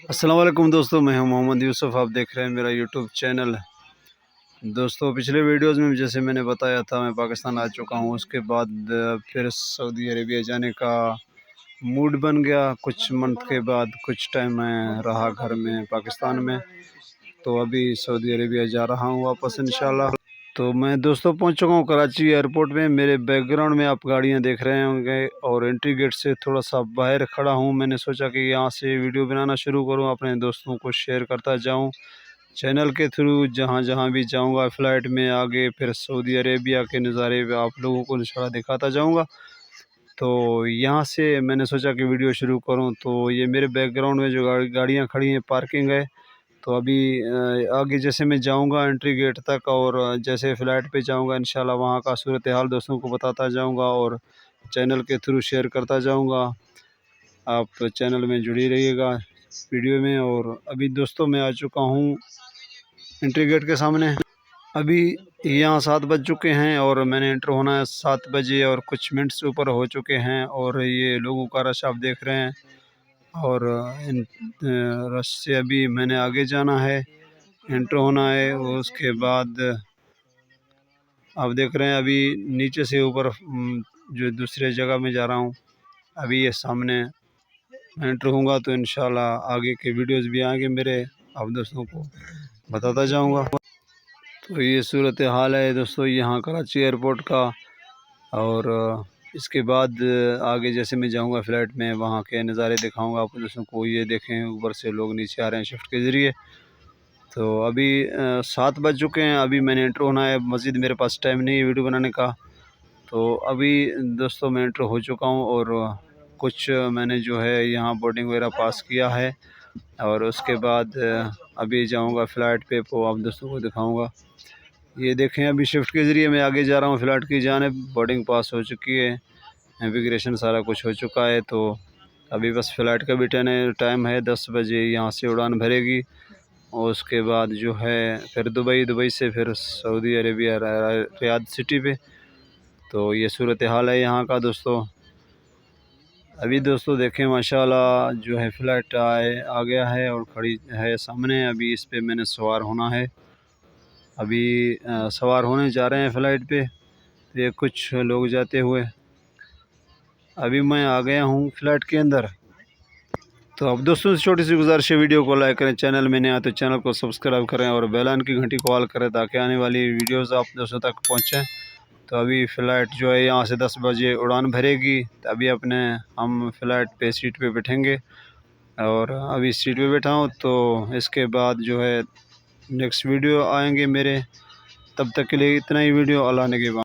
अस्सलाम वालेकुम दोस्तों, मैं हूं मोहम्मद यूसुफ। आप देख रहे हैं मेरा यूट्यूब चैनल। दोस्तों, पिछले वीडियोस में जैसे मैंने बताया था मैं पाकिस्तान आ चुका हूं। उसके बाद फिर सऊदी अरेबिया जाने का मूड बन गया। कुछ मंथ के बाद कुछ टाइम मैं रहा घर में पाकिस्तान में, तो अभी सऊदी अरेबिया जा रहा हूं वापस इंशाल्लाह। तो मैं दोस्तों पहुंच चुका हूं कराची एयरपोर्ट में। मेरे बैकग्राउंड में आप गाड़ियां देख रहे होंगे और एंट्री गेट से थोड़ा सा बाहर खड़ा हूं। मैंने सोचा कि यहां से वीडियो बनाना शुरू करूं, अपने दोस्तों को शेयर करता जाऊं चैनल के थ्रू। जहां जहां भी जाऊंगा फ़्लाइट में आगे, फिर सऊदी अरेबिया के नज़ारे आप लोगों को इंशाल्लाह दिखाता जाऊँगा। तो यहाँ से मैंने सोचा कि वीडियो शुरू करूँ। तो ये मेरे बैकग्राउंड में जो गाड़ियाँ खड़ी हैं, पार्किंग है। तो अभी आगे जैसे मैं जाऊंगा एंट्री गेट तक, और जैसे फ़्लाइट पे जाऊंगा इंशाल्लाह वहाँ का सूरत हाल दोस्तों को बताता जाऊंगा और चैनल के थ्रू शेयर करता जाऊंगा। आप चैनल में जुड़ी रहिएगा वीडियो में। और अभी दोस्तों मैं आ चुका हूँ एंट्री गेट के सामने। अभी यहाँ 7 बज चुके हैं और मैंने एंटर होना है 7 बजे और कुछ मिनट्स ऊपर हो चुके हैं। और ये लोगों का रश आप देख रहे हैं। और इन रश से अभी मैंने आगे जाना है, एंटर होना है। और उसके बाद आप देख रहे हैं अभी नीचे से ऊपर जो दूसरे जगह में जा रहा हूँ। अभी ये सामने एंटर होऊंगा तो इंशाल्लाह आगे के वीडियोस भी आएंगे मेरे, आप दोस्तों को बताता जाऊंगा। तो ये सूरत हाल है दोस्तों यहाँ कराची एयरपोर्ट का। और इसके बाद आगे जैसे मैं जाऊंगा फ़्लाइट में, वहाँ के नज़ारे दिखाऊंगा आप दोस्तों को। ये देखें ऊपर से लोग नीचे आ रहे हैं शिफ्ट के ज़रिए। तो अभी 7 बज चुके हैं। अभी मैंने एंटर होना है मस्जिद, मेरे पास टाइम नहीं है वीडियो बनाने का। तो अभी दोस्तों मैं एंटर हो चुका हूँ और कुछ मैंने जो है यहाँ बोर्डिंग वगैरह पास किया है। और उसके बाद अभी जाऊँगा फ़्लाइट पे, तो आप दोस्तों को दिखाऊँगा। ये देखें अभी शिफ्ट के ज़रिए मैं आगे जा रहा हूँ फ़्लाइट की जानिब। बोर्डिंग पास हो चुकी है, नेविगेशन सारा कुछ हो चुका है। तो अभी बस फ़्लाइट का भी टाइम है, 10 बजे यहाँ से उड़ान भरेगी। और उसके बाद जो है फिर दुबई से फिर सऊदी अरेबिया रियाद सिटी पे। तो ये सूरत हाल है यहाँ का दोस्तों। अभी दोस्तों देखें माशाल्लाह जो है फ़्लाइट आ गया है और खड़ी है सामने। अभी इस पे मैंने सवार होना है। अभी सवार होने जा रहे हैं फ़्लाइट पे। तो ये कुछ लोग जाते हुए, अभी मैं आ गया हूँ फ़्लाइट के अंदर। तो अब दोस्तों से छोटी सी गुजारिश है, वीडियो को लाइक करें, चैनल में नए आए तो चैनल को सब्सक्राइब करें और बेल आइकन की घंटी को ऑल करें ताकि आने वाली वीडियोस आप दोस्तों तक पहुँचें। तो अभी फ़्लाइट जो है यहाँ से 10 बजे उड़ान भरेगी। तो अभी हम फ़्लाइट पे सीट पे बैठेंगे और अभी सीट पे बैठा हूँ। तो इसके बाद जो है नेक्स्ट वीडियो आएंगे मेरे। तब तक के लिए इतना ही वीडियो, अल्लाह ने के बाद।